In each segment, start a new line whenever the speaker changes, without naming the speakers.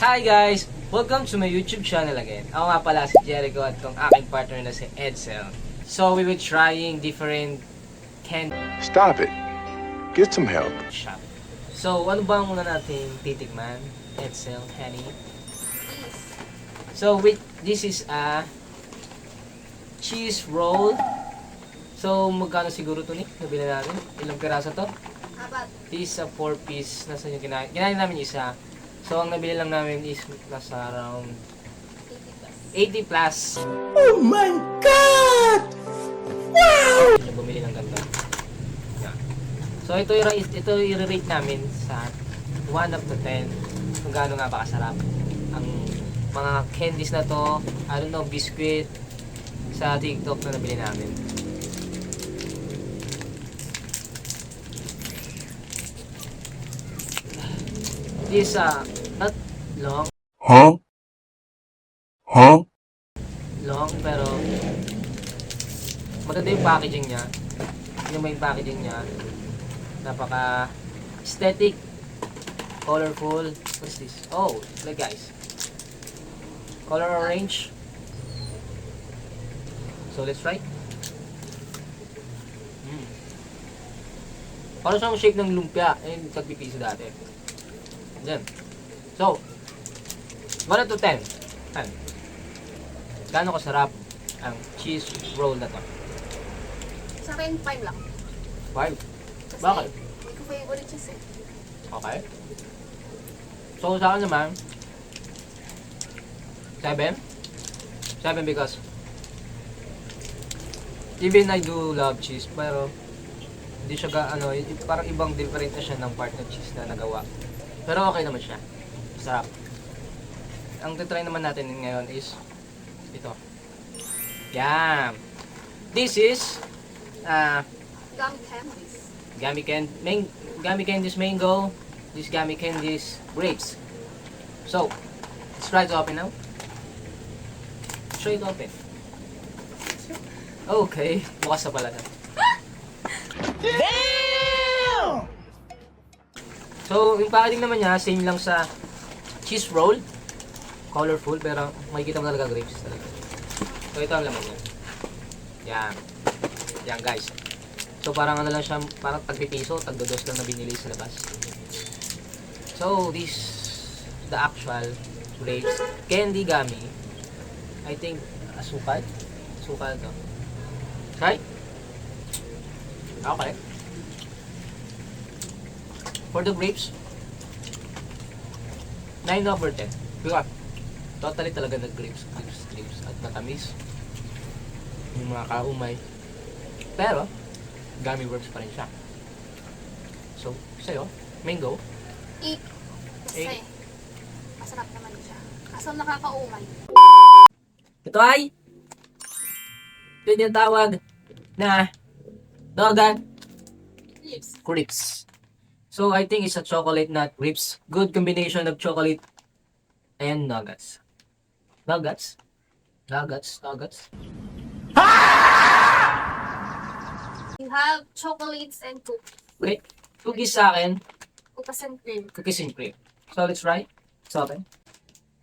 Hi guys! Welcome to my YouTube channel again. Ako nga pala si Jericho at tong aking partner na si Edsel. So we will trying different candy
Stop it. Get some help.
shop. So ano ba ang una natin titikman? Edsel, honey. So this is a cheese roll. So magkano siguro to ni? Nabili natin? Ilang piraso to?
Apat.
This is a 4-piece. Nasaan yung kinain? Kinain namin isa. So ang nabili lang namin is nasa around 80 plus.
Oh my God! Wow!
Yung bumili ng ganito. Yeah. So ito i-rate namin sa 1 up to 10 kung gaano nga ba kasarap. Ang mga candies na to, I don't know, biscuit sa TikTok na nabili namin. This not long,
Huh? Huh?
long pero maganda yung packaging niya. Yung may packaging niya. Napaka aesthetic, colorful. What's this? Oh, look guys. Color orange. So let's try. Parang siyang shape ng lumpia. Ayun, tagpipiso dati. Yan. So, 1 to 10. Yan. Gaano kasarap ang cheese roll na to?
Sa akin, 5 lang.
5.
Kasi
Bakit?
hindi ko favorite cheese eh.
Okay. So, sa akin naman, 7. 7 because even I do love cheese, pero hindi siya parang ibang different na siya ng part ng cheese na nagawa. Pero okay naman siya. Sarap. Ang titry naman natin ngayon is ito. Yan. This is
Gum candies.
gummy candies mango. This gummy candies grapes. So, let's try to open now. Try to open. Okay. Bukas na pala na. So, yung packaging naman niya, same lang sa cheese roll. Colorful, pero makikita mo talaga grapes talaga. So, ito ang laman niya. Yan. Yan, guys. So, parang ano lang siya, parang tagpipiso, tagdodos lang na binili sa labas. So, this, the actual grapes. Candy gummy. I think, asukal. Asukal to. Try? Okay. For the grapes, 9 over 10. Because totally talaga grapes at matamis. Yung mga kaumay. Pero, gummy works pa rin siya. So, sa'yo, mango.
8. Kasi, masarap naman siya. Kaso nakakaumay.
Ito ay, ito yung tawag na Dogan
Lips.
Crisps. So, I think it's a chocolate nut crisps. Good combination of chocolate and nuggets. Nuggets? Nuggets? Nuggets?
You have chocolates and cookies.
Okay. Cookies sa akin.
Cookies and cream.
Cookies and cream. So, let's try. It's open.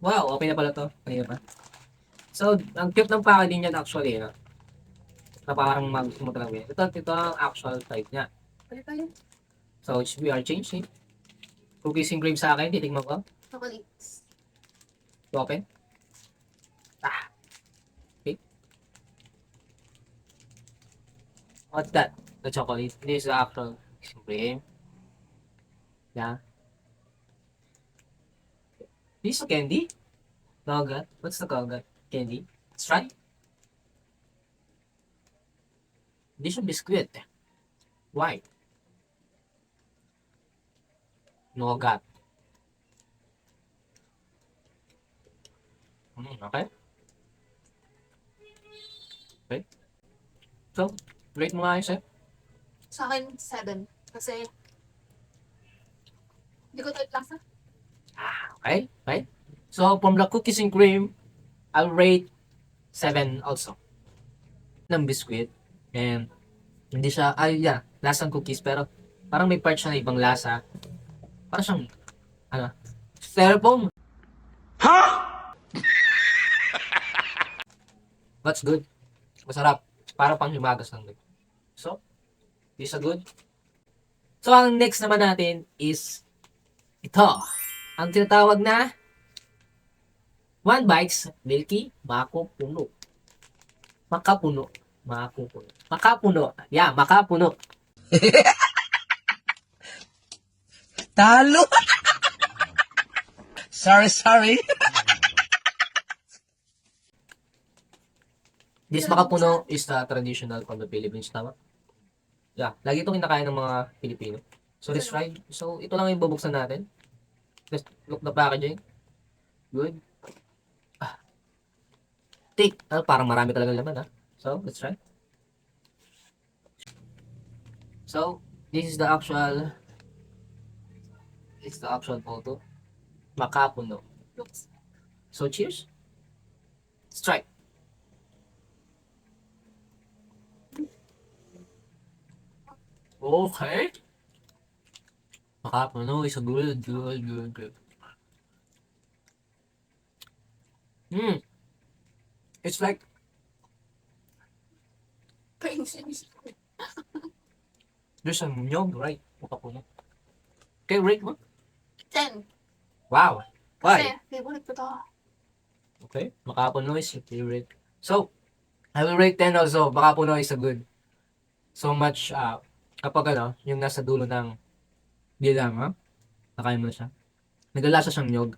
Wow, open na pala to. Kanina pa. So, ang cute ng packaging niya actually, no? Na parang mag-sumot lang yan. Ito ang actual type niya.
Pwede tayo.
So, we are changing. Cookies and cream sa akin. Titigman ko.
Chocolates.
Open. Okay. What's that? The chocolate. This is the actual cookies and cream. Yeah. This is candy? Nougat? What's the nougat? Candy? Let's try. This is biscuit. Why? Nougat. Okay. Okay. So, rate mo nga yun, sir.
Sa akin, 7. Kasi, hindi ko type lasa.
Okay. Okay. So, from the cookies and cream, I'll rate 7 also. Ng biscuit. And, hindi siya, lasang cookies, pero parang may part siya na ibang lasa. Parang siyang, styrofoam. That's good. Masarap. Para pang himagas lang din. So, this is good. So, ang next naman natin is ito. Ang tinatawag na One Bites Milky Makapuno. Makapuno. Makapuno. Makapuno. Yeah, makapuno.
Talo! sorry.
This makapuno is the traditional from the Philippines, tama? Yeah, lagi itong kinakain ng mga Pilipino. So, let's try. So, ito lang yung bubuksan natin. Let's look the packaging. Good. Thick. Parang marami talaga laman, ha? So, let's try. So, this is the actual photo. Makapuno. So, cheers. Let's try. Okay. Makapuno is a good. It's like there's a nyog, right? Makapuno. Okay, rate mo?
10.
Wow.
Kasi,
Why?
favorite ko to.
Okay. Makapuno is your favorite. So, I will rate 10 also. Makapuno is a good. So much, kapag yung nasa dulo ng bilang, nakain mo na siya. Naglalasa siyang nyog.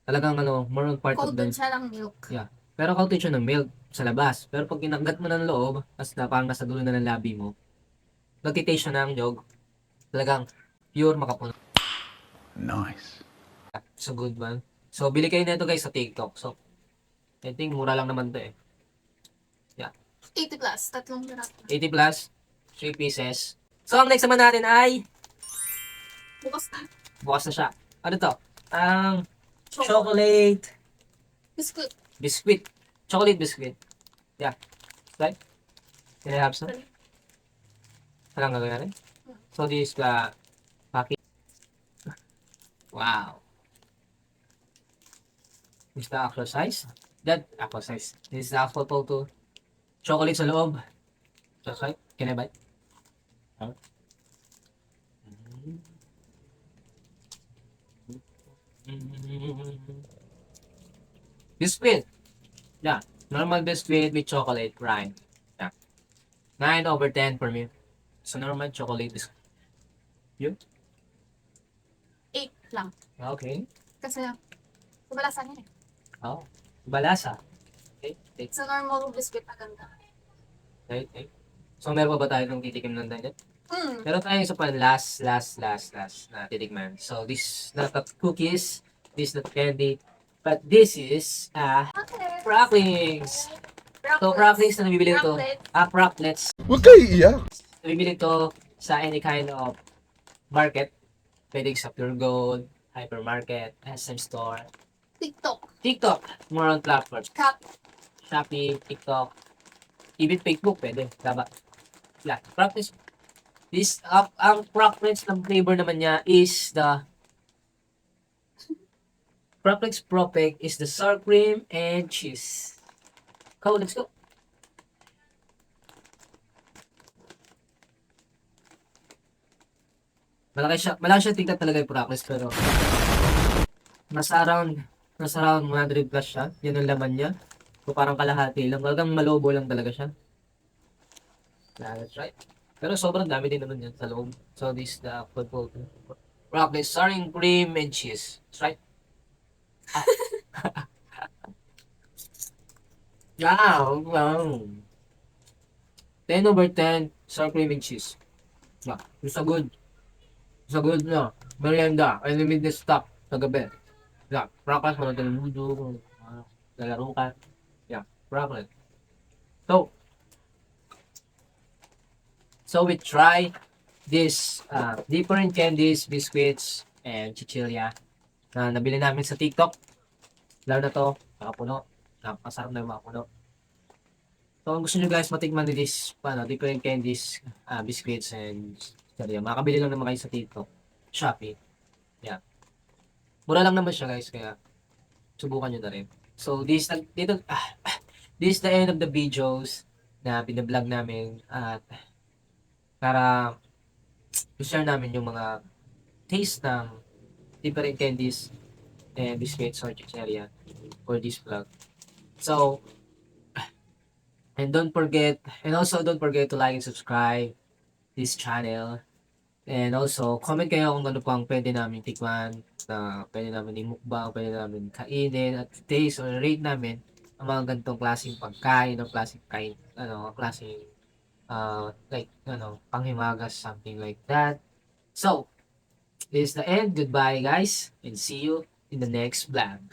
Talagang more on part of the...
Coated siya ng milk.
Yeah. Pero coated siya ng milk sa labas. Pero pag kinagat mo ng loob, parang nasa dulo na ng labi mo, nagtitaste siya ng nyog. Talagang pure makapuno.
Nice.
It's a good one. So, bili kayo nito guys sa TikTok. So, I think mura lang naman to eh.
80 plus. Tatlong piraso.
80 plus, 3 pieces. So, ang next naman natin ay,
Bukas na.
bukas na siya. Ano to? Ang chocolate
Biscuit.
biscuit. Chocolate biscuit. Yeah. Right? Can I have some? Anong gagawin natin? So, this is the package. Wow. This is the actual size. That actual size. This is the actual photo. Chocolate sa loob. Just right. Can I bite? Huh? Biscuit. Yeah. Normal biscuit with chocolate. Right. Yeah. 9/10 for me. So, normal chocolate biscuit.
8 lang.
Okay.
Kasi, kabalasan yun eh.
Oh. Balasa. Okay.
It's a normal biscuit na ganda.
Okay. So, meron pa ba tayo nung titikim ng dahil?
Mm.
Meron tayong isa pa last na titikman. So, this is not the cookies. This is not candy. But this is
Okay.
cracklings. So, cracklings na nabibili ito.
Chocolate.
Cracklets.
Huwag kayo iiyak.
Nabibili ito sa any kind of market. Pwede sa Pure Gold, hypermarket, SM store,
TikTok.
TikTok, more on platforms.
Cup.
Shopee, TikTok, even Facebook, pwede. Diba? Yeah, cracklings. This, ang cracklings ng flavor naman niya is the Cracklings Propek is the sour cream and cheese. Go, let's go. Malaki siya tignan talaga yung Cracklings pero nasa around 100 plus siya. Yan ang laman niya. So parang kalahati lang. Talagang malobo lang talaga siya. Yeah, that's right. Pero sobrang dami din naman yan sa loob. So this is the football. Cracklings, sour cream and cheese. That's right. Wow. 10/10, sour cream and cheese. Yeah, it's a good. It's a good merienda. Unlimited stock sa gabi. Yeah, Cracklings, mga talamudo, lalaro ka. Yeah, Cracklings. So we try this different candies, biscuits, and chichirya na nabili namin sa TikTok. Lalo na to, makapuno. Napakasarap na yung makapuno. So, kung gusto nyo guys matikman din this, different candies, biscuits, and chichirya, makakabili lang naman kayo sa TikTok, Shopee. Yeah. Mura lang naman siya guys, kaya subukan nyo na rin. So, this is the end of the videos na binablog namin at para i-share namin yung mga taste ng different candies and biscuits or chicheria for this vlog. So, and also don't forget to like and subscribe this channel. And also, comment kayo kung ano pang pwede namin tikman, na pwede namin imukbang, pwede namin kainin, at taste or rate namin ang mga ganitong klaseng pagkain, o klaseng kain, klaseng, panghimagas, something like that. So, this is the end. Goodbye, guys, and see you in the next vlog.